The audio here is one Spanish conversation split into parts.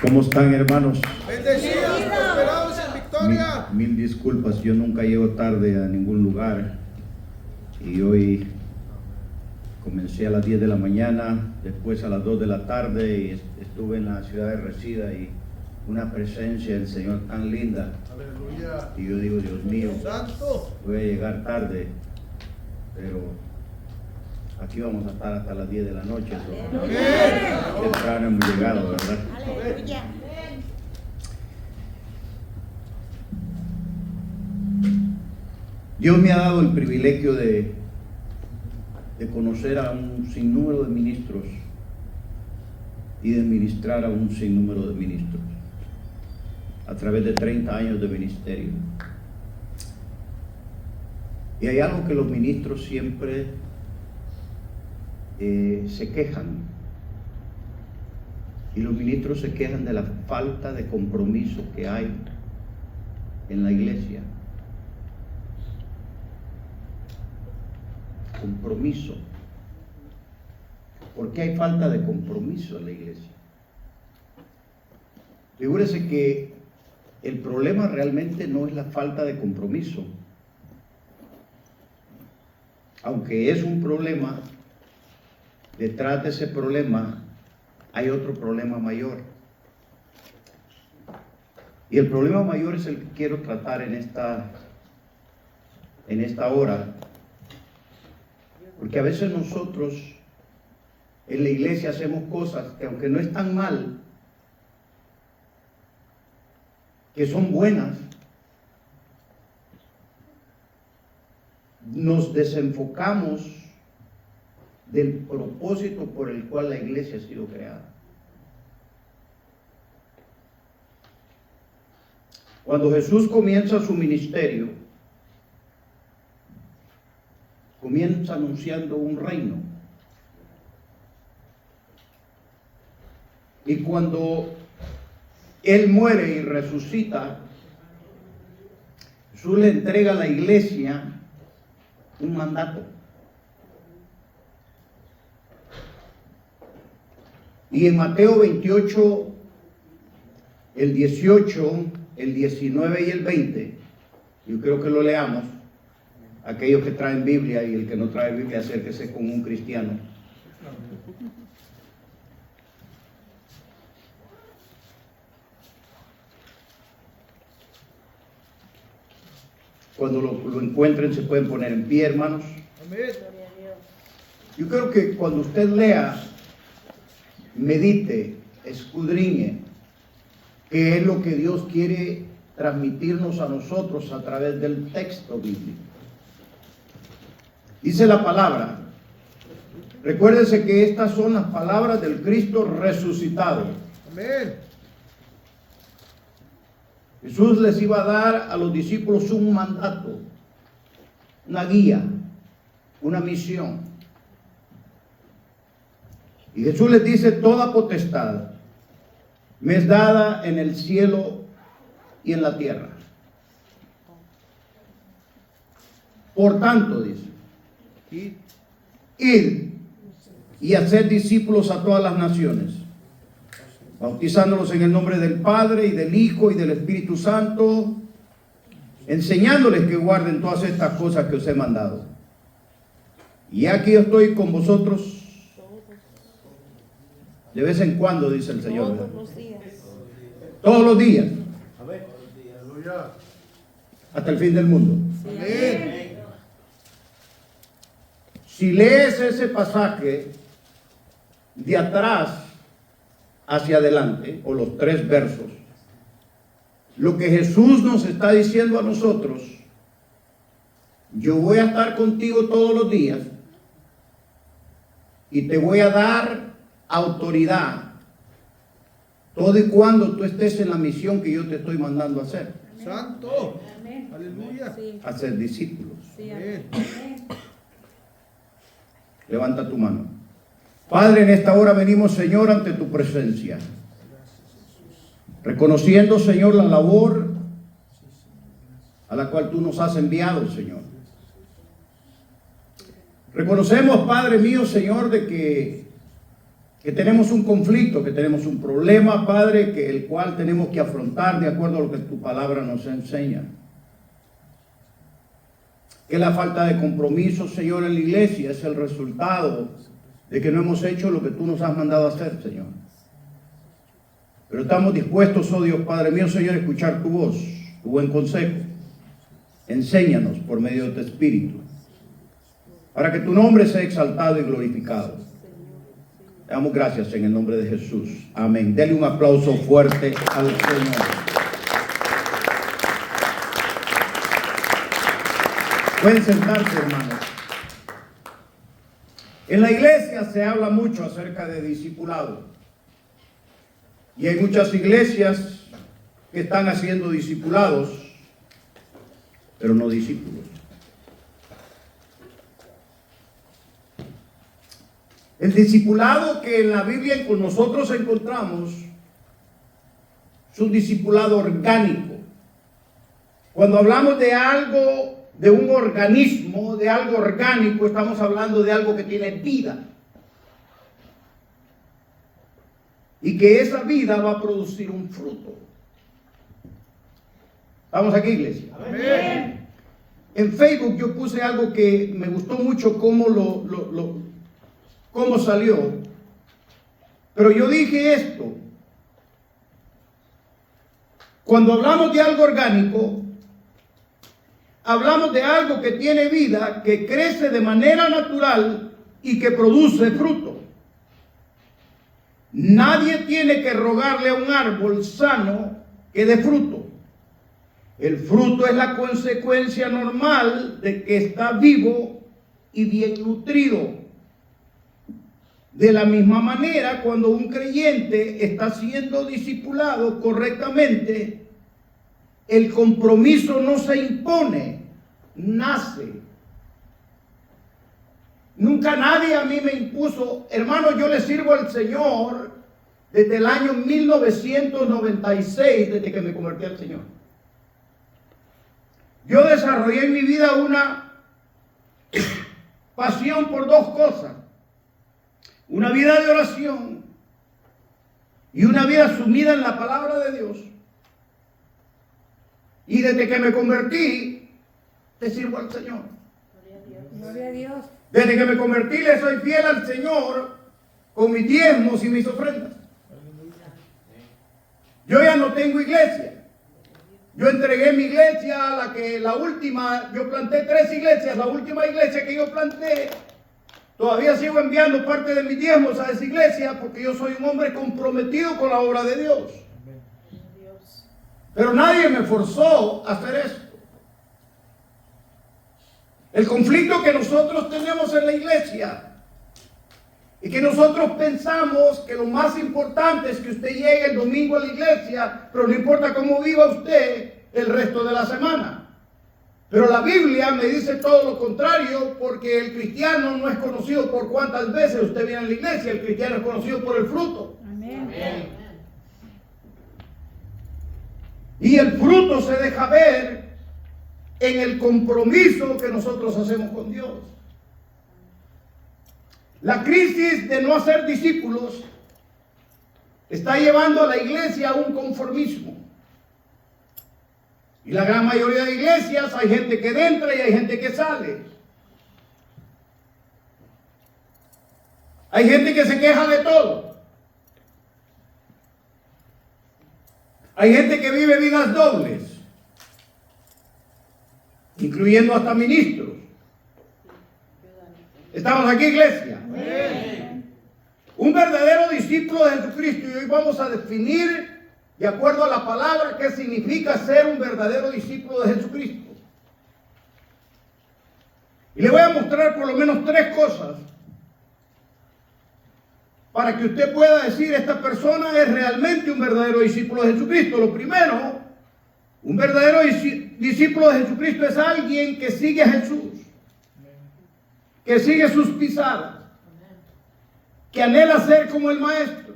¿Cómo están, hermanos? Bendecidos, prosperados en victoria. Mil disculpas, yo nunca llego tarde a ningún lugar y hoy comencé a las 10 de la mañana, después a las 2 de la tarde y estuve en la ciudad de Resida y una presencia del Señor tan linda. Aleluya. Y yo digo, Dios mío, Santo. voy a llegar tarde, pero aquí vamos a estar hasta las 10 de la noche. Temprano hemos llegado, ¿verdad? Aleluya. Dios me ha dado el privilegio de conocer a un sinnúmero de ministros y de ministrar a un sinnúmero de ministros a través de 30 años de ministerio. Y hay algo que los ministros siempre se quejan. Y los ministros se quejan de la falta de compromiso que hay en la iglesia. Compromiso. ¿Por qué hay falta de compromiso en la iglesia? Figúrese que el problema realmente no es la falta de compromiso. Aunque es un problema, detrás de ese problema hay otro problema mayor. Y el problema mayor es el que quiero tratar en esta hora. Porque a veces nosotros en la iglesia hacemos cosas que, aunque no están mal, que son buenas, nos desenfocamos del propósito por el cual la iglesia ha sido creada. Cuando Jesús comienza su ministerio, comienza anunciando un reino. Y cuando Él muere y resucita, Jesús le entrega a la iglesia un mandato. Y en Mateo 28, el 18, el 19 y el 20, yo creo que lo leamos. Aquellos que traen Biblia y el que no trae Biblia, acérquese con un cristiano. Cuando lo encuentren se pueden poner en pie, hermanos. Amén. Yo creo que cuando usted lea, medite, escudriñe qué es lo que Dios quiere transmitirnos a nosotros a través del texto bíblico. Dice la palabra, recuérdense que estas son las palabras del Cristo resucitado. Amén. Jesús les iba a dar a los discípulos un mandato, una guía, una misión. Y Jesús les dice, toda potestad me es dada en el cielo y en la tierra. Por tanto, dice, id y hacer discípulos a todas las naciones, bautizándolos en el nombre del Padre y del Hijo y del Espíritu Santo, enseñándoles que guarden todas estas cosas que os he mandado. Y aquí yo estoy con vosotros de vez en cuando, dice el Señor. Todos los días. Todos los días, Aleluya. hasta el fin del mundo. Amén. Si lees ese pasaje de atrás hacia adelante, o los 3 versos, lo que Jesús nos está diciendo a nosotros, yo voy a estar contigo todos los días y te voy a dar autoridad todo y cuando tú estés en la misión que yo te estoy mandando a hacer, Santo. Amén. Aleluya. Sí, a ser discípulos. sí, Amén. amén. Levanta tu mano. Padre, en esta hora venimos, Señor, ante tu presencia, reconociendo, Señor, la labor a la cual tú nos has enviado, Señor. Reconocemos, Padre mío, Señor, de que que tenemos un conflicto, que tenemos un problema, Padre, que el cual tenemos que afrontar de acuerdo a lo que tu palabra nos enseña. Que la falta de compromiso, Señor, en la iglesia es el resultado de que no hemos hecho lo que tú nos has mandado a hacer, Señor. Pero estamos dispuestos, oh Dios, Padre mío, Señor, a escuchar tu voz, tu buen consejo. Enséñanos por medio de tu Espíritu, para que tu nombre sea exaltado y glorificado. Te damos gracias en el nombre de Jesús. Amén. Dele un aplauso fuerte al Señor. Pueden sentarse, hermanos. En la iglesia se habla mucho acerca de discipulado. Y hay muchas iglesias que están haciendo discipulados, pero no discípulos. El discipulado que en la Biblia con nosotros encontramos es un discipulado orgánico. Cuando hablamos de algo, de un organismo, de algo orgánico, estamos hablando de algo que tiene vida. Y que esa vida va a producir un fruto. ¿Estamos aquí, iglesia? Amén. En Facebook yo puse algo que me gustó mucho cómo salió. Pero yo dije esto. Cuando hablamos de algo orgánico, hablamos de algo que tiene vida, que crece de manera natural y que produce fruto. Nadie tiene que rogarle a un árbol sano que dé fruto. El fruto es la consecuencia normal de que está vivo y bien nutrido. De la misma manera, cuando un creyente está siendo discipulado correctamente, el compromiso no se impone, nace. Nunca nadie a mí me impuso, hermano, yo le sirvo al Señor desde el año 1996, desde que me convertí al Señor. Yo desarrollé en mi vida una pasión por dos cosas. Una vida de oración y una vida sumida en la palabra de Dios. Y desde que me convertí, le sirvo al Señor. Gloria a Dios. Desde que me convertí, le soy fiel al Señor con mis diezmos y mis ofrendas. Yo ya no tengo iglesia. Yo entregué mi iglesia a la última, yo planté 3 iglesias. La última iglesia que yo planté, todavía sigo enviando parte de mis diezmos a esa iglesia porque yo soy un hombre comprometido con la obra de Dios. Pero nadie me forzó a hacer esto. El conflicto que nosotros tenemos en la iglesia y que nosotros pensamos que lo más importante es que usted llegue el domingo a la iglesia, pero no importa cómo viva usted el resto de la semana. Pero la Biblia me dice todo lo contrario, porque el cristiano no es conocido por cuántas veces usted viene a la iglesia, el cristiano es conocido por el fruto. Amén. Y el fruto se deja ver en el compromiso que nosotros hacemos con Dios. La crisis de no hacer discípulos está llevando a la iglesia a un conformismo. Y la gran mayoría de iglesias hay gente que entra y hay gente que sale. Hay gente que se queja de todo. Hay gente que vive vidas dobles, incluyendo hasta ministros. ¿Estamos aquí, iglesia? Amén. Un verdadero discípulo de Jesucristo, y hoy vamos a definir, de acuerdo a la palabra, qué significa ser un verdadero discípulo de Jesucristo. Y le voy a mostrar por lo menos 3 cosas para que usted pueda decir, esta persona es realmente un verdadero discípulo de Jesucristo. Lo primero, un verdadero discípulo de Jesucristo es alguien que sigue a Jesús, que sigue sus pisadas, que anhela ser como el Maestro.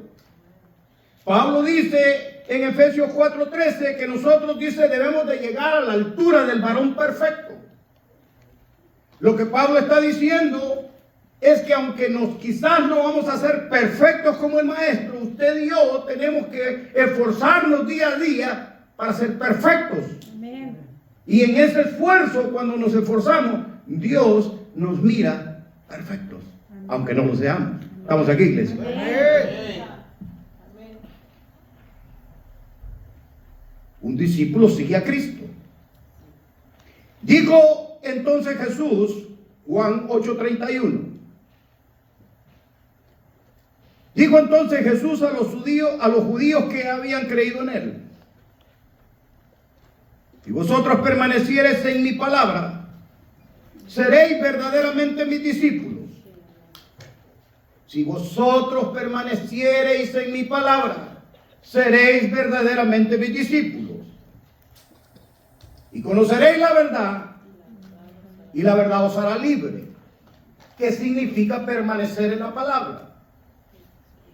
Pablo dice en Efesios 4:13 que nosotros, dice, debemos de llegar a la altura del varón perfecto. Lo que Pablo está diciendo es que aunque quizás no vamos a ser perfectos como el maestro, usted y yo tenemos que esforzarnos día a día para ser perfectos. Amén. Y en ese esfuerzo, cuando nos esforzamos, Dios nos mira perfectos, aunque no lo seamos. ¿Estamos aquí, iglesia? Un discípulo sigue a Cristo. Dijo entonces Jesús, Juan 8:31. Dijo entonces Jesús a los judíos que habían creído en él: si vosotros permaneciereis en mi palabra, seréis verdaderamente mis discípulos. Si vosotros permaneciereis en mi palabra, seréis verdaderamente mis discípulos. Y conoceréis la verdad, y la verdad os hará libre. ¿Qué significa permanecer en la palabra?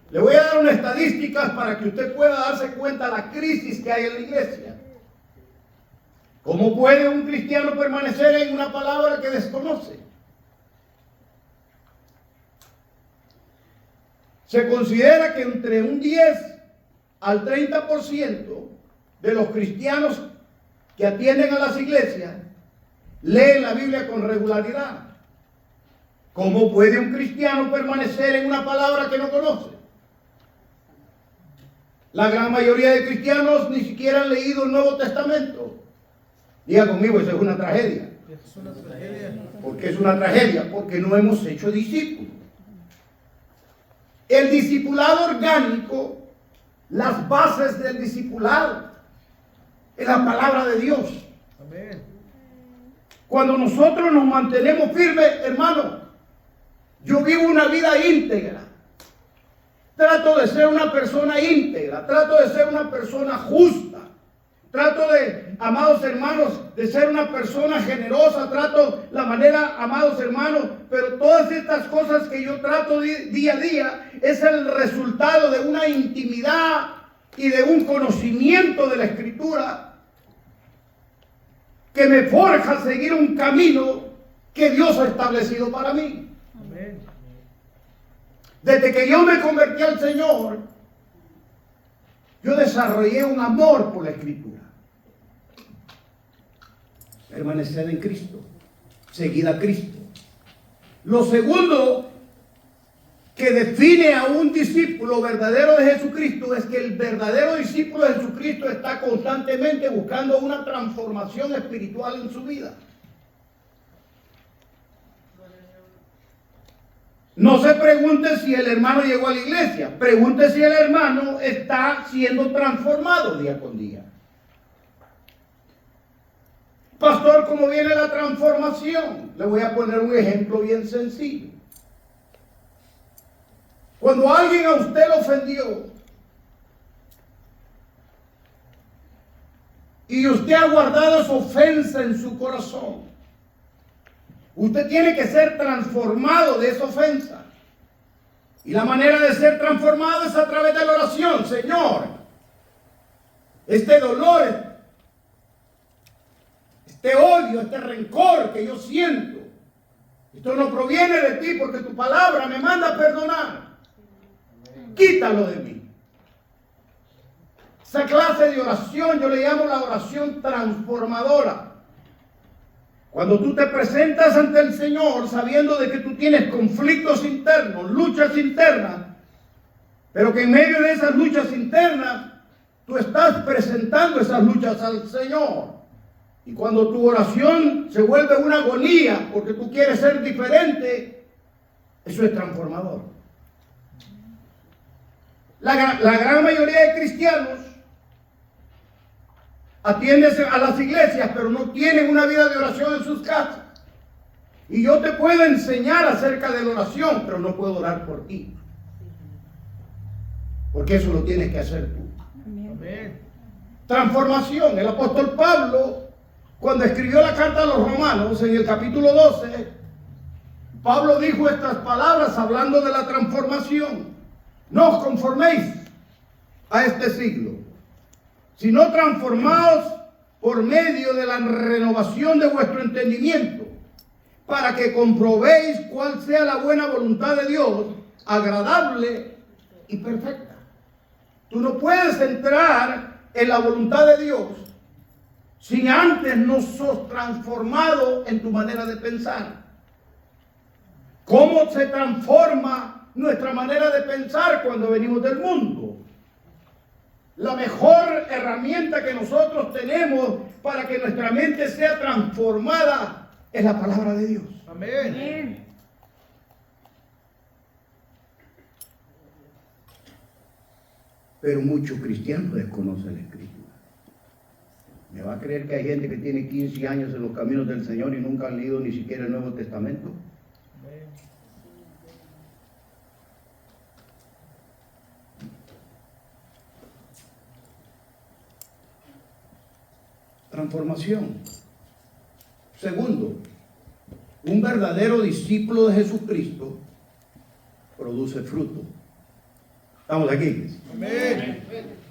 Le voy a dar unas estadísticas para que usted pueda darse cuenta de la crisis que hay en la iglesia. ¿Cómo puede un cristiano permanecer en una palabra que desconoce? Se considera que entre un 10 al 30% de los cristianos que atienden a las iglesias leen la Biblia con regularidad. ¿Cómo puede un cristiano permanecer en una palabra que no conoce? La gran mayoría de cristianos ni siquiera han leído el Nuevo Testamento. Diga conmigo, eso es una tragedia. Es una tragedia. ¿Por qué es una tragedia? Porque no hemos hecho discípulos. El discipulado orgánico, las bases del discipulado, es la palabra de Dios. Amén. Cuando nosotros nos mantenemos firmes, hermano, yo vivo una vida íntegra. Trato de ser una persona íntegra, trato de ser una persona justa, trato de, amados hermanos, de ser una persona generosa, trato la manera, amados hermanos, pero todas estas cosas que yo trato día a día es el resultado de una intimidad y de un conocimiento de la Escritura que me forja a seguir un camino que Dios ha establecido para mí. Amén. Desde que yo me convertí al Señor, yo desarrollé un amor por la Escritura. Permanecer en Cristo, seguir a Cristo. Lo segundo que define a un discípulo verdadero de Jesucristo es que el verdadero discípulo de Jesucristo está constantemente buscando una transformación espiritual en su vida. No se pregunte si el hermano llegó a la iglesia, pregunte si el hermano está siendo transformado día con día. Pastor, ¿cómo viene la transformación? Le voy a poner un ejemplo bien sencillo. Cuando alguien a usted lo ofendió y usted ha guardado esa ofensa en su corazón, usted tiene que ser transformado de esa ofensa. Y la manera de ser transformado es a través de la oración. Señor, este dolor, este odio, este rencor que yo siento, esto no proviene de ti porque tu palabra me manda a perdonar. Quítalo de mí. Esa clase de oración yo le llamo la oración transformadora. Cuando tú te presentas ante el Señor sabiendo de que tú tienes conflictos internos, luchas internas, pero que en medio de esas luchas internas tú estás presentando esas luchas al Señor. Y cuando tu oración se vuelve una agonía porque tú quieres ser diferente, eso es transformador. La gran mayoría de cristianos atienden a las iglesias, pero no tienen una vida de oración en sus casas. Y yo te puedo enseñar acerca de la oración, pero no puedo orar por ti. Porque eso lo tienes que hacer tú. Amén. Transformación. El apóstol Pablo, cuando escribió la carta a los romanos, en el capítulo 12, Pablo dijo estas palabras hablando de la transformación. No os conforméis a este siglo, sino transformaos por medio de la renovación de vuestro entendimiento, para que comprobéis cuál sea la buena voluntad de Dios, agradable y perfecta. Tú no puedes entrar en la voluntad de Dios si antes no sos transformado en tu manera de pensar. ¿Cómo se transforma nuestra manera de pensar cuando venimos del mundo? La mejor herramienta que nosotros tenemos para que nuestra mente sea transformada es la palabra de Dios. Amén. Amén. Pero muchos cristianos desconocen la Escritura. ¿Me va a creer que hay gente que tiene 15 años en los caminos del Señor y nunca han leído ni siquiera el Nuevo Testamento? Amén. Transformación. Segundo, un verdadero discípulo de Jesucristo produce fruto. ¿Estamos aquí? Amén.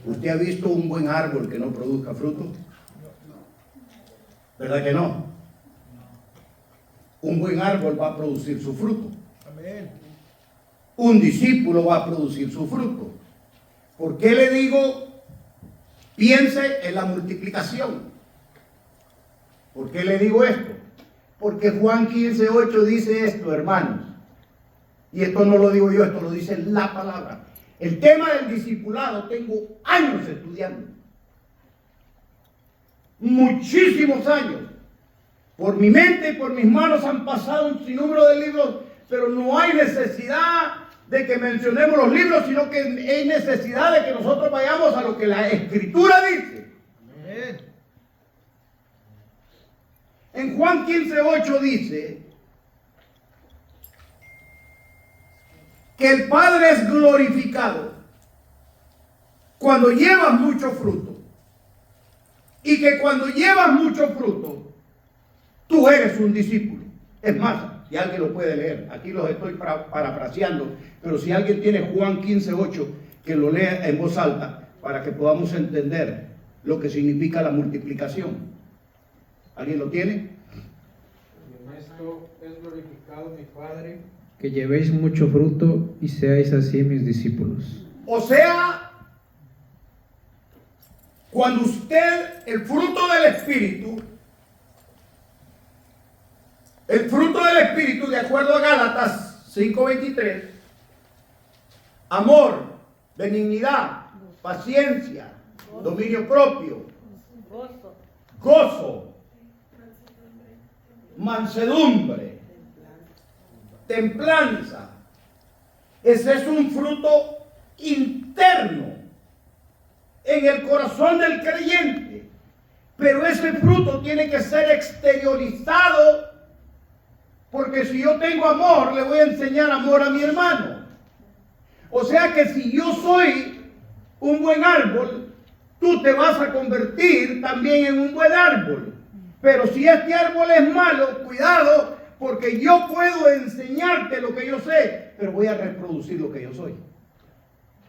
¿Usted ha visto un buen árbol que no produzca fruto? ¿Verdad que no? Un buen árbol va a producir su fruto. Amén. Un discípulo va a producir su fruto. ¿Por qué le digo? Piense en la multiplicación. ¿Por qué le digo esto? Porque Juan 15:8 dice esto, hermanos. Y esto no lo digo yo, esto lo dice la palabra. El tema del discipulado tengo años estudiando. Muchísimos años. Por mi mente y por mis manos han pasado un sinnúmero de libros, pero no hay necesidad de que mencionemos los libros, sino que hay necesidad de que nosotros vayamos a lo que la Escritura dice. Amén. En Juan 15:8 dice que el Padre es glorificado cuando llevas mucho fruto. Y que cuando llevas mucho fruto, tú eres un discípulo. Es más, si alguien lo puede leer, aquí los estoy parafraseando, pero si alguien tiene Juan 15:8, que lo lea en voz alta para que podamos entender lo que significa la multiplicación. ¿Alguien lo tiene? Y en esto es glorificado mi Padre, que llevéis mucho fruto y seáis así mis discípulos. O sea, cuando usted, el fruto del Espíritu, de acuerdo a Gálatas 5:23, amor, benignidad, paciencia, dominio propio, gozo, mansedumbre, templanza. Ese es un fruto interno en el corazón del creyente, pero ese fruto tiene que ser exteriorizado, porque si yo tengo amor, le voy a enseñar amor a mi hermano. O sea que si yo soy un buen árbol, tú te vas a convertir también en un buen árbol. Pero si este árbol es malo, cuidado, porque yo puedo enseñarte lo que yo sé, pero voy a reproducir lo que yo soy.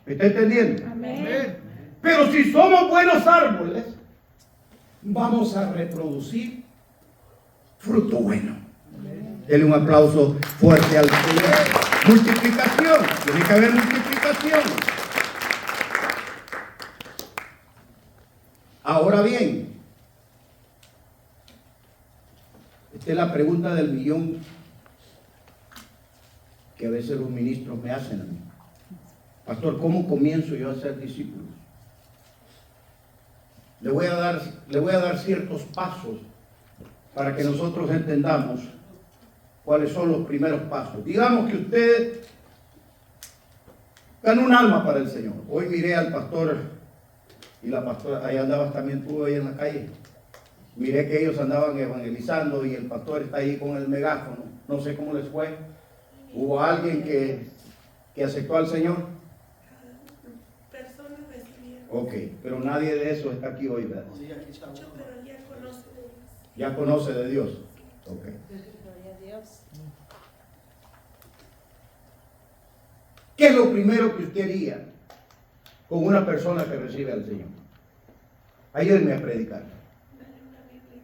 ¿Me está entendiendo? Amén. Pero si somos buenos árboles, vamos a reproducir fruto bueno. Denle un aplauso fuerte al Señor. Multiplicación. Tiene que haber multiplicación. Ahora bien, esta es la pregunta del millón que a veces los ministros me hacen a mí. Pastor, ¿cómo comienzo yo a ser discípulo? Le voy a dar ciertos pasos para que nosotros entendamos cuáles son los primeros pasos. Digamos que usted ganó un alma para el Señor. Hoy miré al pastor y la pastora, ahí andabas también tú ahí en la calle. Miré que ellos andaban evangelizando y el pastor está ahí con el megáfono. No sé cómo les fue. ¿Hubo alguien que aceptó al Señor? Personas recibieron. Ok, pero nadie de eso está aquí hoy, ¿verdad? Mucho, pero ya conoce de Dios. Ya conoce de Dios. Ok. Gloria a Dios. ¿Qué es lo primero que usted haría con una persona que recibe al Señor? Ayúdenme a predicar. Dale una Biblia.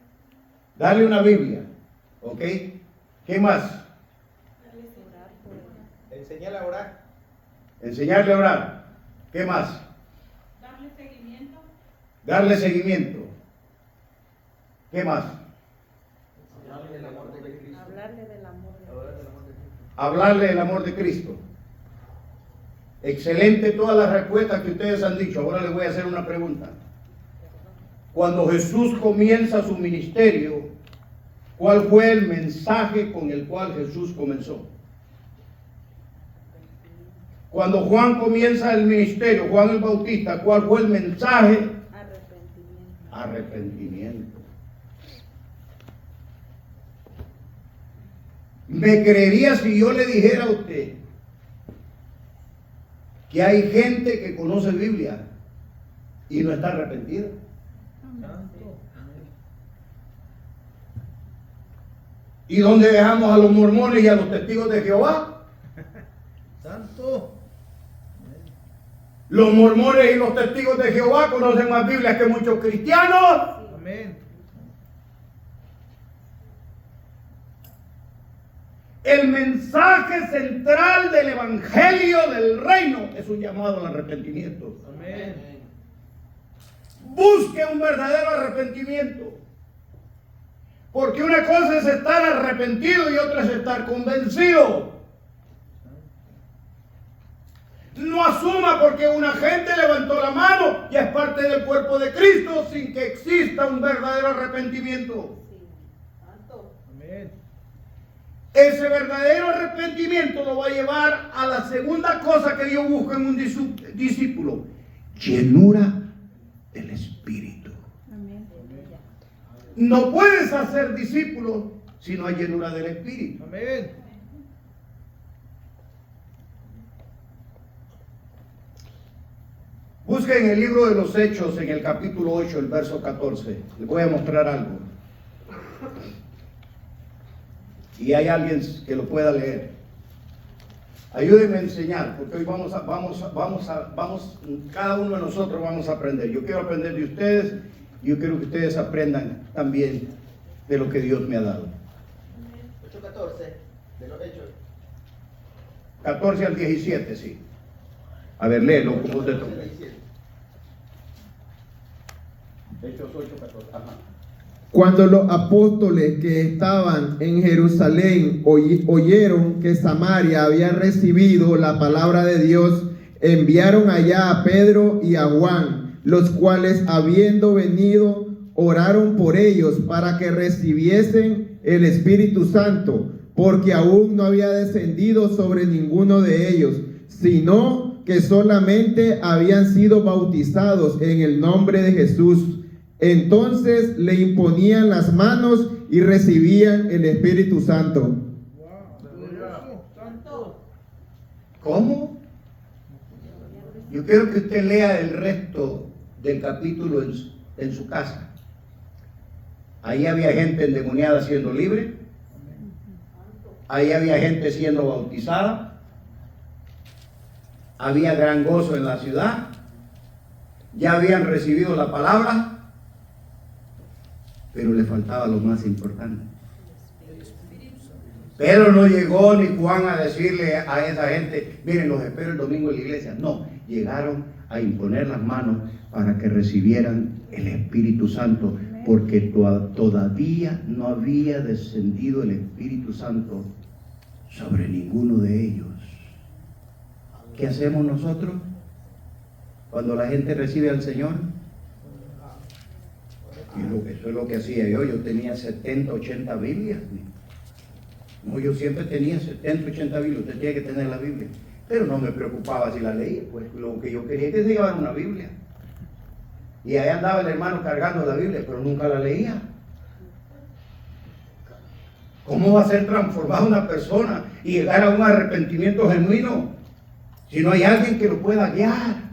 Darle una Biblia, ¿ok? ¿Qué más? Enseñarle a orar. Enseñarle a orar. ¿Qué más? Darle seguimiento. Darle seguimiento. ¿Qué más? Hablarle del amor de Cristo. Hablarle del amor de Hablarle del amor de Cristo. Hablarle del amor de Cristo. Excelente todas las respuestas que ustedes han dicho. Ahora les voy a hacer una pregunta. Cuando Jesús comienza su ministerio, ¿cuál fue el mensaje con el cual Jesús comenzó? Cuando Juan comienza el ministerio, Juan el Bautista, ¿cuál fue el mensaje? arrepentimiento. Arrepentimiento. ¿Me creería si yo le dijera a usted que hay gente que conoce Biblia y no está arrepentida? Santo. ¿Y dónde dejamos a los mormones y a los testigos de Jehová? Santo. Los mormones y los testigos de Jehová conocen más Biblia que muchos cristianos. Amén. El mensaje central del evangelio del reino es un llamado al arrepentimiento. Amén. Busque un verdadero arrepentimiento. Porque una cosa es estar arrepentido y otra es estar convencido. No asuma porque una gente levantó la mano y es parte del cuerpo de Cristo sin que exista un verdadero arrepentimiento. Amén. Ese verdadero arrepentimiento lo va a llevar a la segunda cosa que Dios busca en un discípulo: llenura del Espíritu. Amén. No puedes hacer discípulo si no hay llenura del Espíritu. Amén. Busquen el libro de los Hechos en el capítulo 8, el verso 14. Les voy a mostrar algo. Y hay alguien que lo pueda leer. Ayúdenme a enseñar, porque hoy cada uno de nosotros vamos a aprender. Yo quiero aprender de ustedes y yo quiero que ustedes aprendan también de lo que Dios me ha dado. 8:14 de los Hechos. 14 al 17, sí. A ver, léelo como te toca. Hechos 8, 14. Ajá. Cuando los apóstoles que estaban en Jerusalén oyeron que Samaria había recibido la palabra de Dios, enviaron allá a Pedro y a Juan, los cuales, habiendo venido, oraron por ellos para que recibiesen el Espíritu Santo, porque aún no había descendido sobre ninguno de ellos, sino que solamente habían sido bautizados en el nombre de Jesús. Entonces le imponían las manos y recibían el Espíritu Santo. Santo. ¿Cómo? Yo quiero que usted lea el resto del capítulo en su casa. Ahí había gente endemoniada siendo libre. Ahí había gente siendo bautizada. Había gran gozo en la ciudad. Ya habían recibido la palabra. Pero le faltaba lo más importante. Pedro no llegó ni Juan a decirle a esa gente: miren, los espero el domingo en la iglesia. No, llegaron a imponer las manos para que recibieran el Espíritu Santo, porque todavía no había descendido el Espíritu Santo sobre ninguno de ellos. ¿Qué hacemos nosotros cuando la gente recibe al Señor? Eso es lo que hacía yo. Yo tenía 70, 80 Biblias. No, yo siempre tenía 70, 80 Biblias. Usted tiene que tener la Biblia. Pero no me preocupaba si la leía. Pues lo que yo quería es que se llevara una Biblia. Y ahí andaba el hermano cargando la Biblia, pero nunca la leía. ¿Cómo va a ser transformada una persona y llegar a un arrepentimiento genuino si no hay alguien que lo pueda guiar?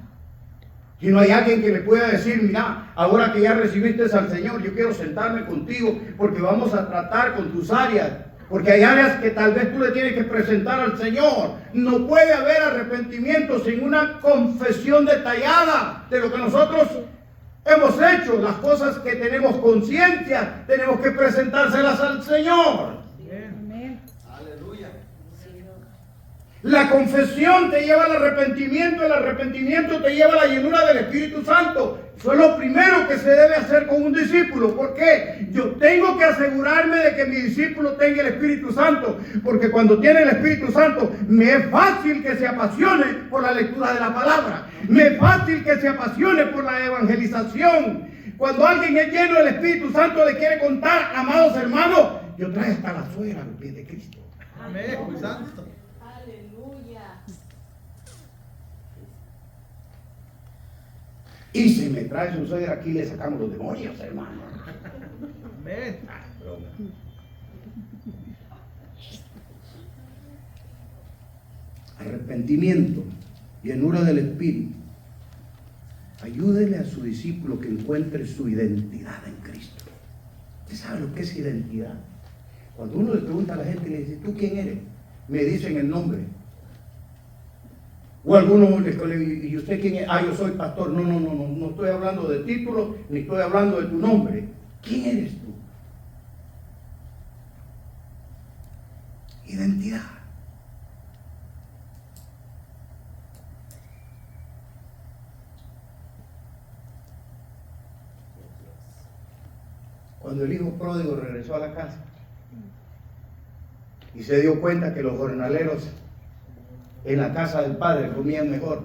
Si no hay alguien que le pueda decir: mira, ahora que ya recibiste al Señor, yo quiero sentarme contigo porque vamos a tratar con tus áreas. Porque hay áreas que tal vez tú le tienes que presentar al Señor. No puede haber arrepentimiento sin una confesión detallada de lo que nosotros hemos hecho. Las cosas que tenemos conciencia, tenemos que presentárselas al Señor. Amén. La confesión te lleva al arrepentimiento, el arrepentimiento te lleva a la llenura del Espíritu Santo. Eso es lo primero que se debe hacer con un discípulo. ¿Por qué? Yo tengo que asegurarme de que mi discípulo tenga el Espíritu Santo, porque cuando tiene el Espíritu Santo, me es fácil que se apasione por la lectura de la palabra. Me es fácil que se apasione por la evangelización. Cuando alguien es lleno del Espíritu Santo, le quiere contar, amados hermanos, yo traje hasta la suegra a los pies de Cristo. Amén. Santo. Aleluya. Y si me trae su suegra aquí, le sacamos los demonios, hermano. Amén. Broma. Arrepentimiento, llenura del Espíritu. Ayúdele a su discípulo que encuentre su identidad en Cristo. ¿Usted sabe lo que es identidad? Cuando uno le pregunta a la gente y le dice, ¿tú quién eres? Me dicen el nombre. O algunos le dicen, ¿y usted quién es? Ah, yo soy pastor. No estoy hablando de título, ni estoy hablando de tu nombre. ¿Quién eres tú? Identidad. Cuando el hijo pródigo regresó a la casa y se dio cuenta que los jornaleros en la casa del padre comían mejor,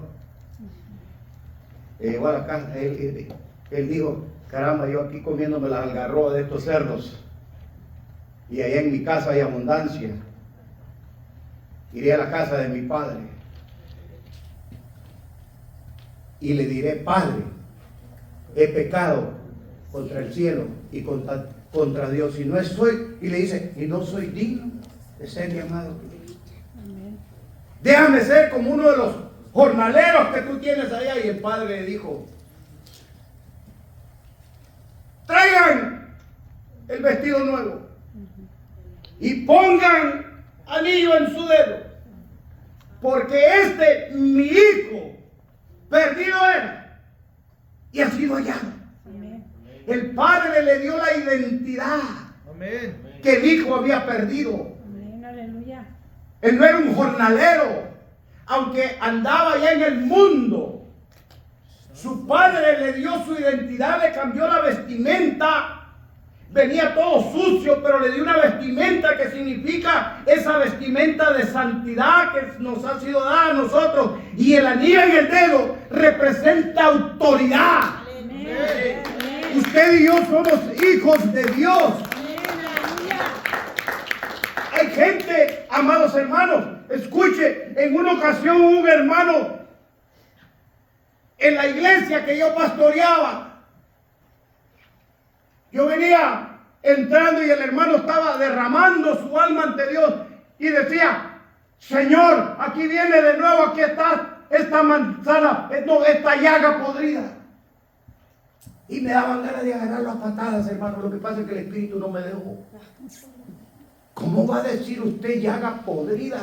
llegó a la casa, él dijo, caramba, yo aquí comiéndome las algarrobas de estos cerdos y allá en mi casa hay abundancia, iré a la casa de mi padre y le diré, Padre, he pecado contra el cielo y contra Dios, y no soy, y le dice, y no soy digno de ser llamado. Déjame ser como uno de los jornaleros que tú tienes allá. Y el padre le dijo, traigan el vestido nuevo y pongan anillo en su dedo, porque mi hijo perdido era y ha sido hallado. El padre le dio la identidad que el hijo había perdido. Amén, aleluya. Él no era un jornalero, aunque andaba ya en el mundo. Su padre le dio su identidad, le cambió la vestimenta. Venía todo sucio, pero le dio una vestimenta que significa esa vestimenta de santidad que nos ha sido dada a nosotros. Y el anillo en el dedo representa autoridad. Amén. Usted y yo somos hijos de Dios. Hay gente, amados hermanos, escuche, en una ocasión un hermano en la iglesia que yo pastoreaba, yo venía entrando y el hermano estaba derramando su alma ante Dios y decía, Señor, aquí viene de nuevo, aquí está esta manzana, esta llaga podrida. Y me daban ganas de agarrarlo a patadas, hermano. Lo que pasa es que el Espíritu no me dejó. ¿Cómo va a decir usted llaga podrida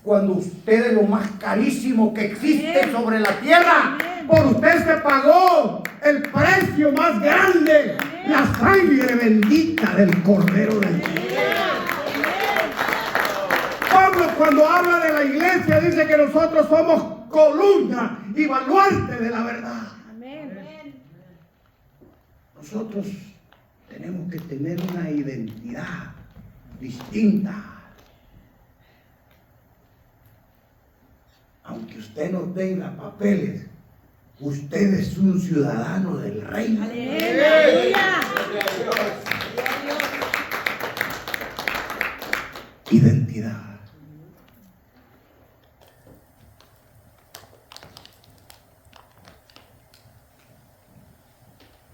cuando usted es lo más carísimo que existe sobre la tierra? Por usted se pagó el precio más grande, la sangre bendita del Cordero del Cielo. Pablo, cuando habla de la iglesia, dice que nosotros somos columna y baluarte de la verdad. Nosotros tenemos que tener una identidad distinta. Aunque usted no tenga papeles, usted es un ciudadano del reino. ¡Aleluya! Identidad.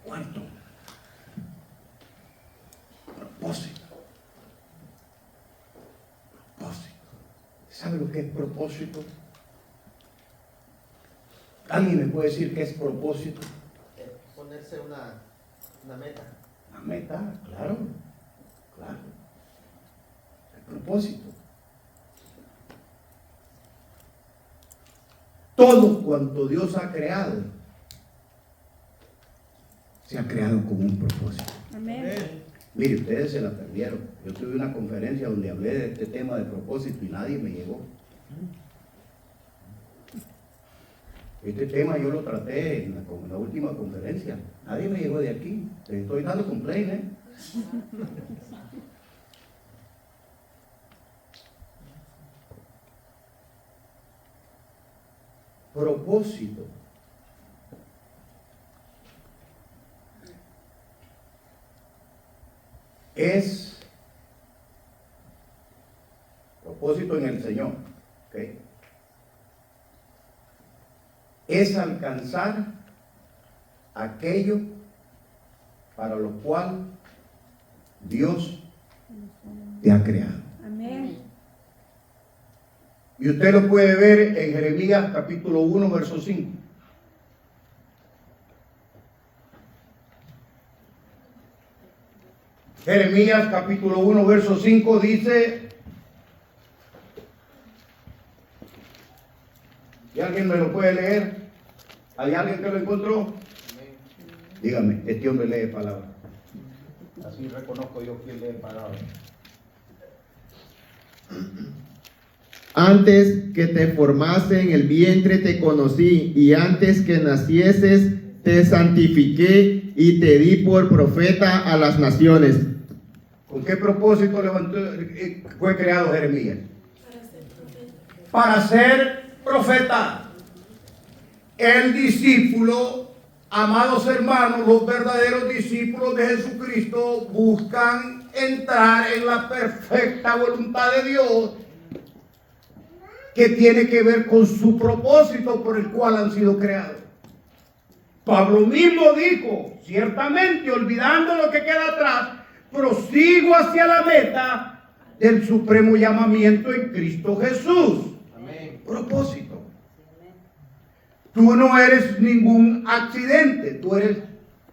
Cuarto, propósito. Propósito. ¿Sabe lo que es propósito? ¿Alguien me puede decir qué es propósito? Ponerse una meta. Una meta, claro. El propósito. Todo cuanto Dios ha creado se ha creado con un propósito. Amén. Mire, ustedes se la perdieron. Yo tuve una conferencia donde hablé de este tema de propósito y nadie me llegó. Este tema yo lo traté en la última conferencia. Nadie me llegó de aquí. Les estoy dando complaint, ¿eh? Propósito. Es propósito en el Señor, ¿ok? Es alcanzar aquello para lo cual Dios te ha creado. Amén. Y usted lo puede ver en Jeremías capítulo 1, verso 5. Jeremías capítulo 1, verso 5 dice, ¿y alguien me lo puede leer? ¿Hay alguien que lo encontró? Dígame, este hombre lee palabra. Así reconozco yo quién lee palabra. Antes que te formase en el vientre te conocí, y antes que nacieses te santifiqué y te di por profeta a las naciones. ¿Con qué propósito fue creado Jeremías? Para ser profeta. El discípulo, amados hermanos, los verdaderos discípulos de Jesucristo buscan entrar en la perfecta voluntad de Dios, que tiene que ver con su propósito por el cual han sido creados. Pablo mismo dijo, ciertamente olvidando lo que queda atrás, prosigo hacia la meta del supremo llamamiento en Cristo Jesús. Amén. Propósito. Tú no eres ningún accidente, tú eres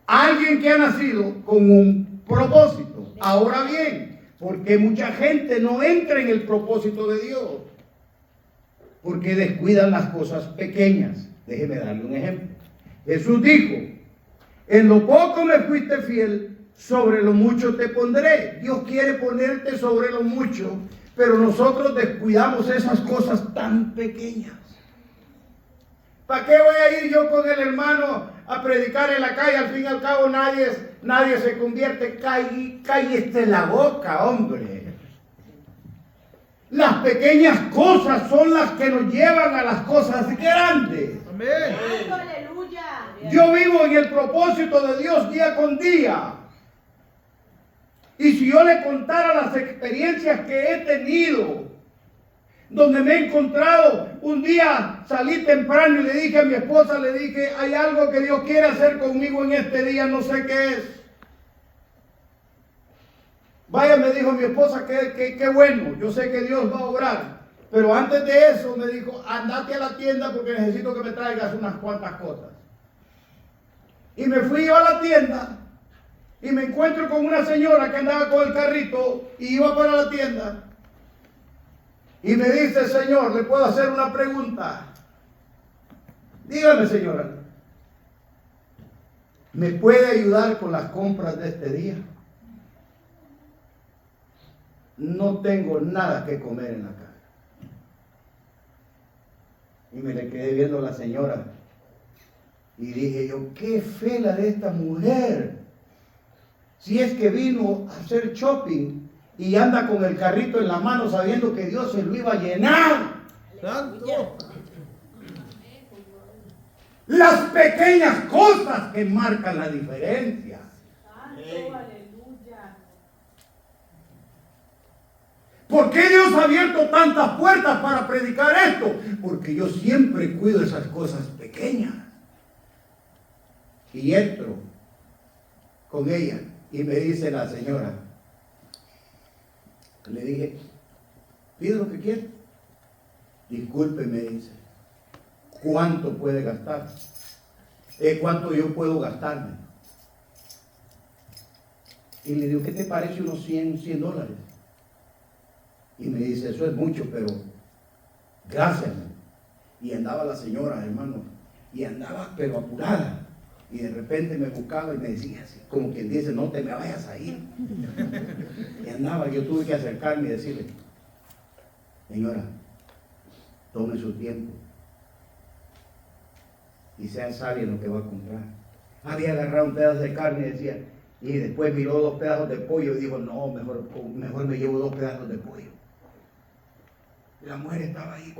alguien que ha nacido con un propósito. Ahora bien, ¿por qué mucha gente no entra en el propósito de Dios? Porque descuidan las cosas pequeñas. Déjeme darle un ejemplo. Jesús dijo, en lo poco me fuiste fiel, sobre lo mucho te pondré. Dios quiere ponerte sobre lo mucho, pero nosotros descuidamos esas cosas tan pequeñas. ¿Para qué voy a ir yo con el hermano a predicar en la calle? Al fin y al cabo nadie se convierte. Cállese la boca, hombre. Las pequeñas cosas son las que nos llevan a las cosas grandes. Amén. Aleluya. Yo vivo en el propósito de Dios día con día. Y si yo le contara las experiencias que he tenido, donde me he encontrado, un día salí temprano y le dije a mi esposa, le dije, hay algo que Dios quiere hacer conmigo en este día, no sé qué es. Vaya, me dijo mi esposa, qué bueno, yo sé que Dios va a obrar. Pero antes de eso me dijo, andate a la tienda porque necesito que me traigas unas cuantas cosas. Y me fui yo a la tienda y me encuentro con una señora que andaba con el carrito y iba para la tienda. Y me dice, señor, ¿le puedo hacer una pregunta? Dígame, señora, ¿me puede ayudar con las compras de este día? No tengo nada que comer en la casa. Y me le quedé viendo a la señora. Y dije yo, qué fe la de esta mujer. Si es que vino a hacer shopping y anda con el carrito en la mano sabiendo que Dios se lo iba a llenar. Santo. Las pequeñas cosas que marcan la diferencia. Aleluya. ¿Por qué Dios ha abierto tantas puertas para predicar esto? Porque yo siempre cuido esas cosas pequeñas. Y entro con ella y me dice la señora, le dije, pide lo que quiere. Disculpe, me dice, ¿cuánto puede gastar? ¿Cuánto yo puedo gastarme? Y le digo, ¿qué te parece unos $100? Y me dice, eso es mucho, pero gracias. Y andaba la señora, hermano, y andaba pero apurada. Y de repente me buscaba y me decía así, como quien dice, no te me vayas a ir. Y andaba, yo tuve que acercarme y decirle, señora, tome su tiempo. y sea sabio en lo que va a comprar. Había agarrado un pedazo de carne y decía, y después miró 2 pedazos de pollo y dijo, no, mejor me llevo 2 pedazos de pollo. Y la mujer estaba ahí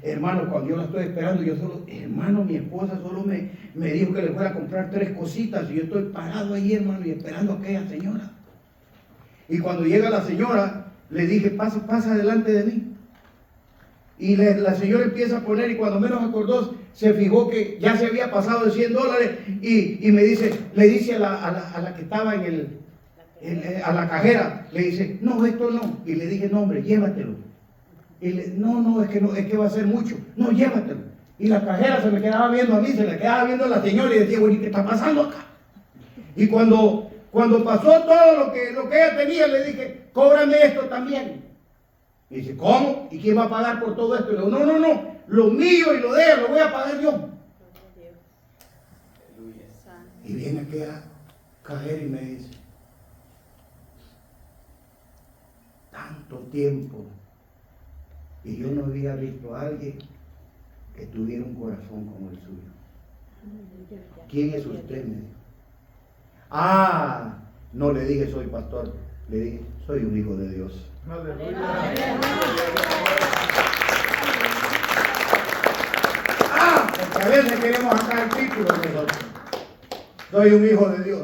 hermano, cuando yo la estoy esperando, hermano, mi esposa solo me dijo que le fuera a comprar 3 cositas y yo estoy parado ahí, hermano, y esperando a aquella señora. Y cuando llega la señora, le dije, pasa delante de mí. Y la señora empieza a poner, y cuando menos acordó, se fijó que ya se había pasado de $100 y le dice a la que estaba a la cajera, le dice, no, esto no. Y le dije, no, hombre, llévatelo. Y no, es que va a ser mucho. No, llévatelo. Y la cajera se me quedaba viendo a mí, se le quedaba viendo a la señora y decía, bueno, ¿qué está pasando acá? Y cuando pasó todo lo que ella tenía, le dije, cóbrame esto también. Y dice, ¿cómo? ¿Y quién va a pagar por todo esto? Y le digo, no, lo mío y lo de ella lo voy a pagar yo. Y viene aquella cajera y me dice, tanto tiempo y yo no había visto a alguien que tuviera un corazón como el suyo. ¿Quién es usted? Me dijo. No le dije soy pastor, le dije soy un hijo de Dios. Porque a veces queremos sacar el título de nosotros. Soy un hijo de Dios,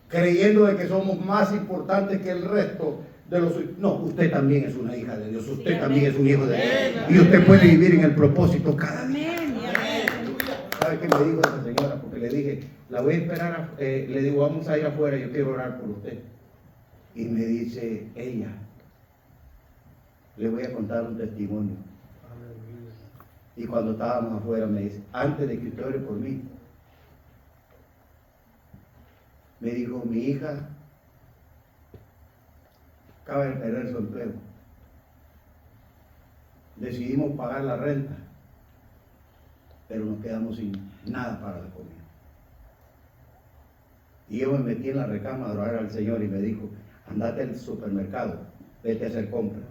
creyendo de que somos más importantes que el resto de los... No, usted también es una hija de Dios, usted también es un hijo de Dios, y usted puede vivir en el propósito cada día. ¿Sabe qué me dijo esa señora? Porque le dije, la voy a esperar, le digo, vamos a ir afuera, yo quiero orar por usted. Y me dice ella, le voy a contar un testimonio. Y cuando estábamos afuera me dice, antes de que usted ore por mí, me dijo, mi hija acaba de perder su empleo. Decidimos pagar la renta, pero nos quedamos sin nada para la comida. Y yo me metí en la recámara a orar al Señor y me dijo, andate al supermercado, vete a hacer compras.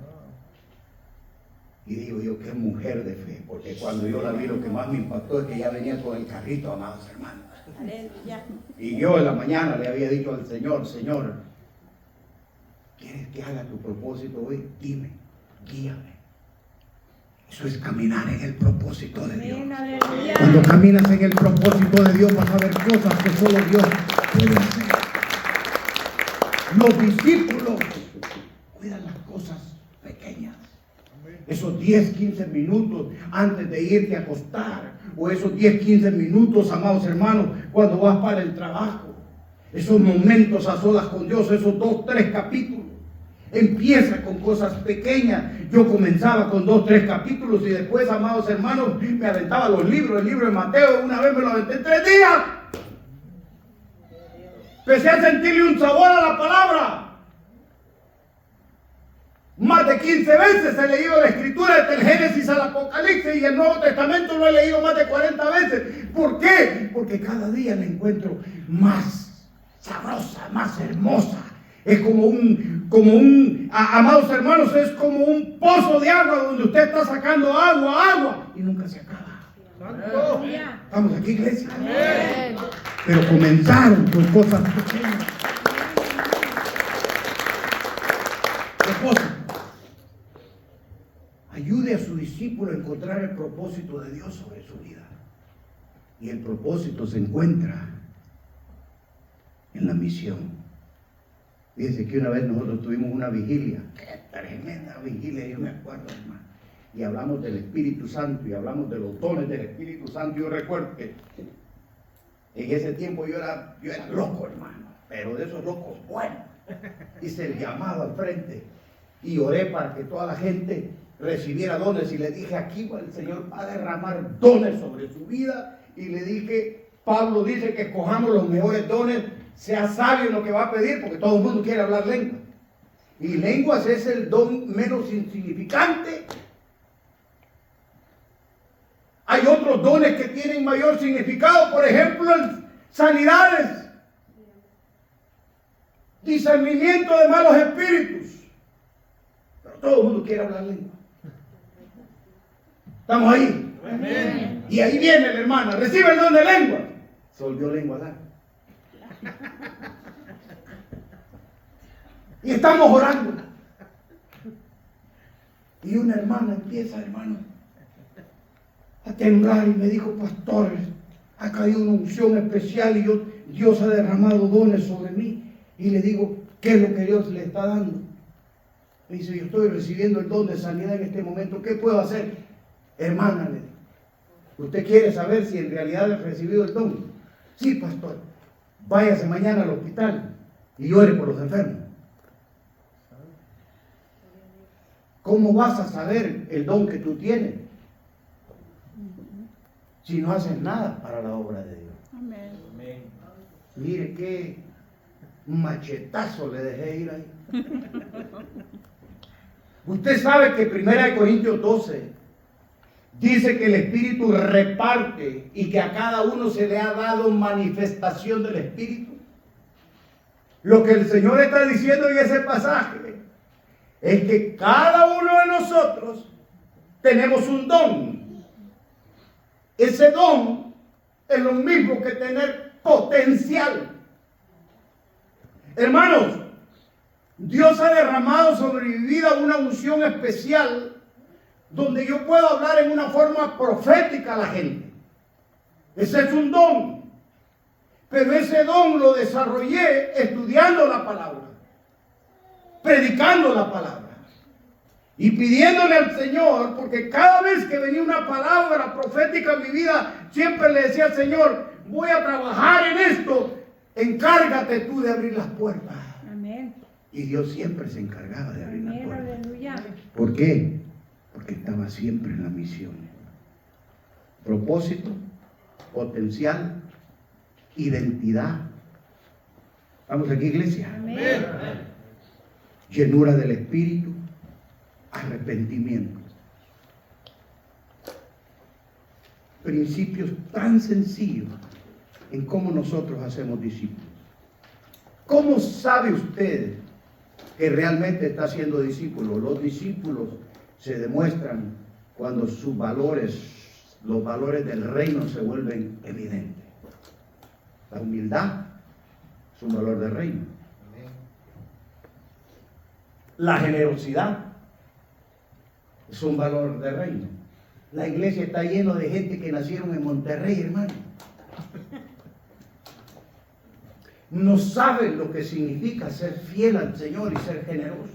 Y digo yo, qué mujer de fe, porque cuando yo la vi lo que más me impactó es que ya venía con el carrito, amados hermanos. Y yo en la mañana le había dicho al Señor, Señor, ¿quieres que haga tu propósito hoy? Dime, guíame. Eso es caminar en el propósito de Dios. Cuando caminas en el propósito de Dios vas a ver cosas que solo Dios puede hacer. Los discípulos cuidan las cosas pequeñas. Esos 10, 15 minutos antes de irte a acostar, o esos 10, 15 minutos, amados hermanos, cuando vas para el trabajo, esos momentos a solas con Dios, esos 2, 3 capítulos. Empieza con cosas pequeñas. Yo comenzaba con 2, 3 capítulos y después, amados hermanos, me aventaba los libros, el libro de Mateo, una vez me lo aventé en 3 días. Empecé a sentirle un sabor a la palabra. Más de 15 veces he leído la escritura desde el Génesis al Apocalipsis y el Nuevo Testamento lo he leído más de 40 veces. ¿Por qué? Porque cada día la encuentro más sabrosa, más hermosa. Es amados hermanos, es como un pozo de agua donde usted está sacando agua y nunca se acaba. Estamos aquí, iglesia. Amén. Pero comenzaron con cosas pequeñas. Propósito. Ayude a su discípulo a encontrar el propósito de Dios sobre su vida. Y el propósito se encuentra en la misión. Fíjense que una vez nosotros tuvimos una vigilia, qué tremenda vigilia, yo me acuerdo, hermano. Y hablamos del Espíritu Santo y hablamos de los dones del Espíritu Santo. Yo recuerdo que en ese tiempo yo era loco, hermano, pero de esos locos buenos. Hice el llamado al frente y oré para que toda la gente recibiera dones. Y le dije, aquí el Señor va a derramar dones sobre su vida. Y le dije, Pablo dice que escojamos los mejores dones. Sea sabio en lo que va a pedir, porque todo el mundo quiere hablar lengua. Y lenguas es el don menos insignificante. Hay otros dones que tienen mayor significado, por ejemplo, sanidades, discernimiento de malos espíritus. Pero todo el mundo quiere hablar lengua. ¿Estamos ahí? Amén. Y ahí viene la hermana, recibe el don de lengua. Se volvió lengua larga. Y estamos orando. Y una hermana empieza, hermano, a temblar y me dijo, pastor, ha caído una unción especial y Dios ha derramado dones sobre mí. Y le digo, ¿qué es lo que Dios le está dando? Me dice, yo estoy recibiendo el don de sanidad en este momento, ¿qué puedo hacer? Hermana, le digo, ¿usted quiere saber si en realidad ha recibido el don? Sí, pastor, váyase mañana al hospital y ore por los enfermos. ¿Cómo vas a saber el don que tú tienes si no haces nada para la obra de Dios? Amén. Mire qué machetazo le dejé ir ahí. Usted sabe que 1 Corintios 12 dice que el Espíritu reparte y que a cada uno se le ha dado manifestación del Espíritu. Lo que el Señor está diciendo en ese pasaje es que cada uno de nosotros tenemos un don. Ese don es lo mismo que tener potencial. Hermanos, Dios ha derramado sobre mi vida una unción especial donde yo puedo hablar en una forma profética a la gente. Ese es un don. Pero ese don lo desarrollé estudiando la palabra, predicando la palabra y pidiéndole al Señor, porque cada vez que venía una palabra profética en mi vida, siempre le decía al Señor, voy a trabajar en esto, encárgate tú de abrir las puertas. Amén. Y Dios siempre se encargaba de abrir las Amén. puertas. Aleluya. ¿Por qué? Porque estaba siempre en la misión. Propósito, potencial, identidad. ¿Vamos aquí, iglesia? Amén. Llenura del Espíritu, arrepentimiento. Principios tan sencillos en cómo nosotros hacemos discípulos. ¿Cómo sabe usted que realmente está siendo discípulo? Los discípulos se demuestran cuando sus valores, los valores del reino se vuelven evidentes. La humildad es un valor del reino. La generosidad es un valor del reino. La iglesia está llena de gente que nacieron en Monterrey, hermano. No saben lo que significa ser fiel al Señor y ser generoso.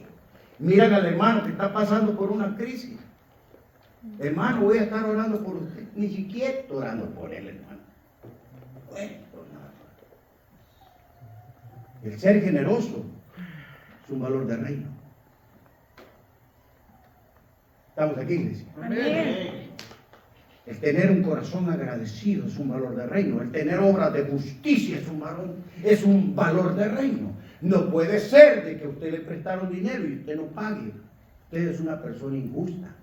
Miran al hermano que está pasando por una crisis. Hermano, voy a estar orando por usted. Ni siquiera estoy orando por él, hermano. Bueno, por nada. El ser generoso es un valor del reino. ¿Estamos aquí, iglesia? Amén. El tener un corazón agradecido es un valor del reino. El tener obras de justicia es un valor del reino. No puede ser de que a usted le prestaron dinero y usted no pague. Usted es una persona injusta.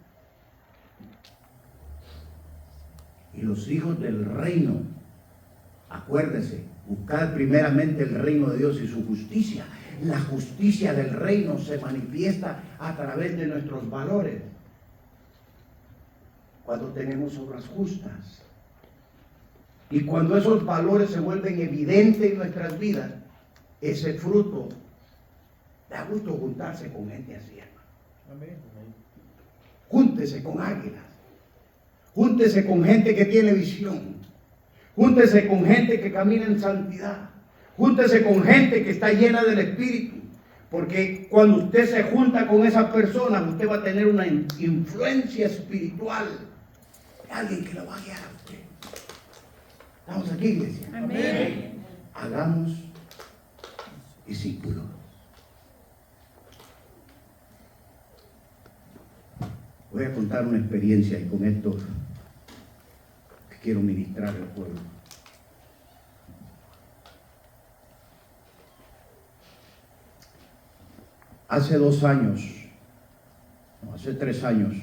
Y los hijos del reino, acuérdese, buscad primeramente el reino de Dios y su justicia. La justicia del reino se manifiesta a través de nuestros valores. Cuando tenemos obras justas y cuando esos valores se vuelven evidentes en nuestras vidas, ese fruto da gusto juntarse con gente así, hermano. Amén. Júntese con águilas, júntese con gente que tiene visión, júntese con gente que camina en santidad, júntese con gente que está llena del Espíritu, porque cuando usted se junta con esas personas, usted va a tener una influencia espiritual. Alguien que lo va a guiar a usted. Estamos aquí, iglesia. Amén. Hagamos discípulos. Voy a contar una experiencia y con esto que quiero ministrar al pueblo. Hace 2 años, no, hace 3 años,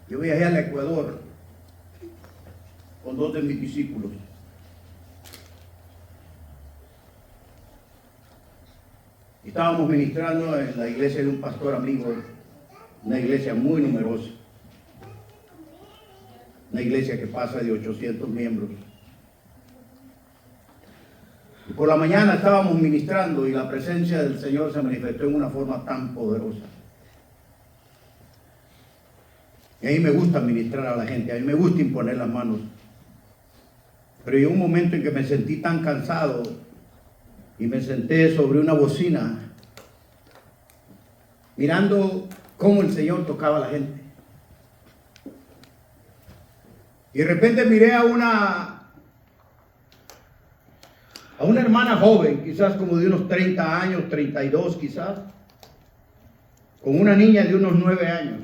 yo viajé al Ecuador con 2 de mis discípulos. Estábamos ministrando en la iglesia de un pastor amigo, una iglesia muy numerosa, una iglesia que pasa de 800 miembros. Y por la mañana estábamos ministrando y la presencia del Señor se manifestó en una forma tan poderosa. Y a mí me gusta ministrar a la gente, a mí me gusta imponer las manos. Pero llegó un momento en que me sentí tan cansado y me senté sobre una bocina mirando cómo el Señor tocaba a la gente. Y de repente miré a una hermana joven, quizás como de unos 30 años, 32 quizás, con una niña de unos 9 años.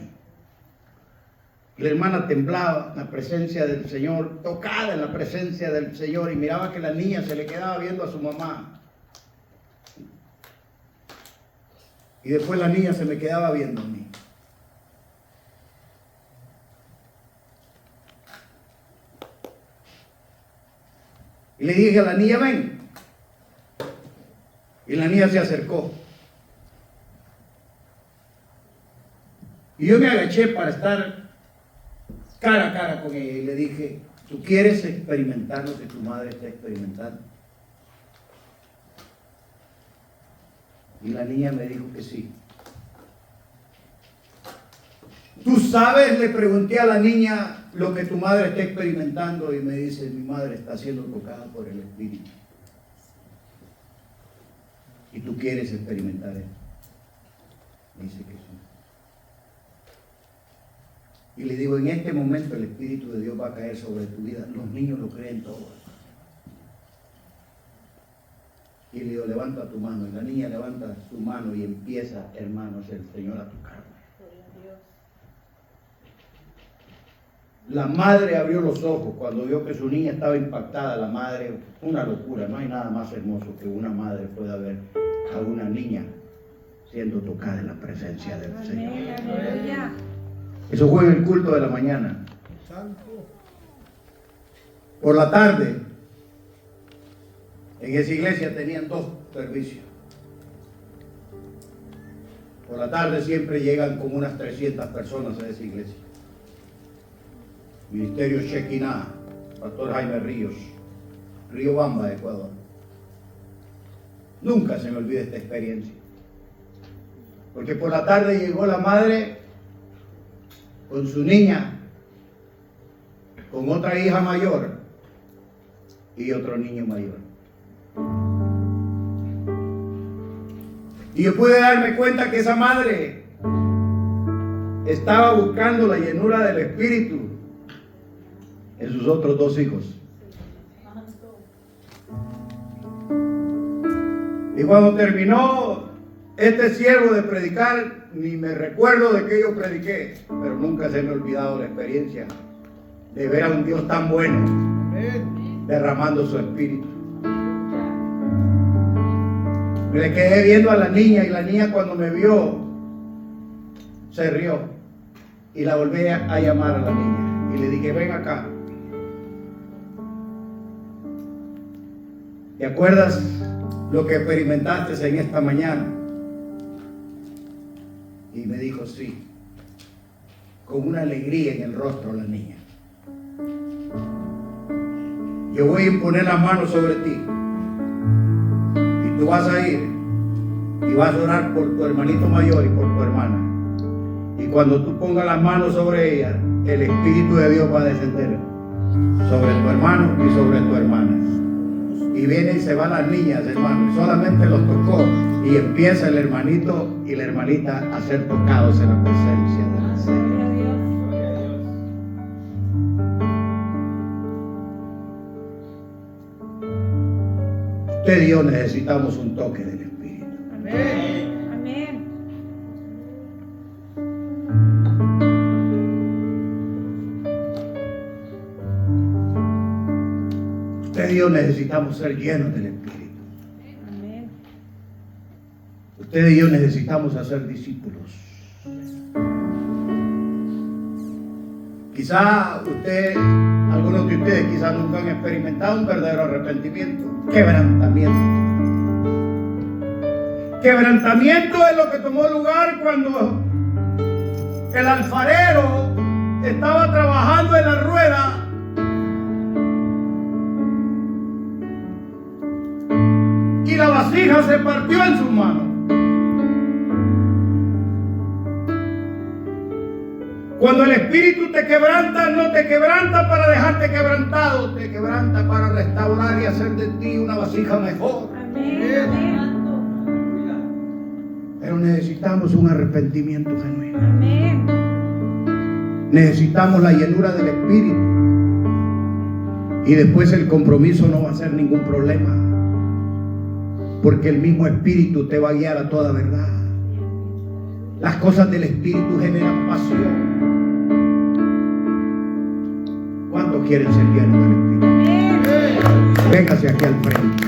Y la hermana temblaba en la presencia del Señor, tocada en la presencia del Señor, y miraba que la niña se le quedaba viendo a su mamá. Y después la niña se me quedaba viendo a mí. Y le dije a la niña, ven. Y la niña se acercó. Y yo me agaché para estar cara a cara con ella y le dije, ¿tú quieres experimentar lo que tu madre está experimentando? Y la niña me dijo que sí. ¿Tú sabes? Le pregunté a la niña lo que tu madre está experimentando y me dice, mi madre está siendo tocada por el Espíritu. ¿Y tú quieres experimentar eso? Me dice que sí. Y le digo, en este momento el Espíritu de Dios va a caer sobre tu vida. Los niños lo creen todo. Y le digo, levanta tu mano. Y la niña levanta su mano y empieza, hermanos, el Señor a tocarme. La madre abrió los ojos cuando vio que su niña estaba impactada. La madre, una locura. No hay nada más hermoso que una madre pueda ver a una niña siendo tocada en la presencia del Señor. Eso fue en el culto de la mañana. Por la tarde, en esa iglesia tenían 2 servicios. Por la tarde siempre llegan como unas 300 personas a esa iglesia. Ministerio Shekinah, Pastor Jaime Ríos, Riobamba, Ecuador. Nunca se me olvida esta experiencia. Porque por la tarde llegó la madre con su niña, con otra hija mayor y otro niño mayor. Y yo pude darme cuenta que esa madre estaba buscando la llenura del Espíritu en sus otros 2 hijos. Y cuando terminó este siervo de predicar, ni me recuerdo de que yo prediqué, pero nunca se me ha olvidado la experiencia de ver a un Dios tan bueno derramando su Espíritu. Me quedé viendo a la niña y la niña cuando me vio se rió y la volví a llamar a la niña y le dije, ven acá. ¿Te acuerdas lo que experimentaste en esta mañana? Y me dijo, sí, con una alegría en el rostro la niña. Yo voy a imponer las manos sobre ti. Y tú vas a ir y vas a orar por tu hermanito mayor y por tu hermana. Y cuando tú pongas las manos sobre ella, el Espíritu de Dios va a descender sobre tu hermano y sobre tu hermana. Y vienen y se van las niñas, hermano, y solamente los tocó. Y empieza el hermanito y la hermanita a ser tocados en la presencia del Señor. Usted y yo necesitamos un toque del Espíritu. Amén. Amén. Usted y yo necesitamos ser llenos del Espíritu. Amén. Usted y yo necesitamos hacer discípulos Quizá algunos de ustedes quizás nunca han experimentado un verdadero arrepentimiento, quebrantamiento. Quebrantamiento es lo que tomó lugar cuando el alfarero estaba trabajando en la rueda y la vasija se partió en sus manos. Cuando el Espíritu te quebranta, no te quebranta para dejarte quebrantado, te quebranta para restaurar y hacer de ti una vasija mejor. Amén. Pero necesitamos un arrepentimiento genuino. Amén. Necesitamos la llenura del Espíritu. Y después el compromiso no va a ser ningún problema. Porque el mismo Espíritu te va a guiar a toda verdad. Las cosas del Espíritu generan pasión. ¿Cuántos quieren ser llenos del Espíritu? Amén. Véngase aquí al frente.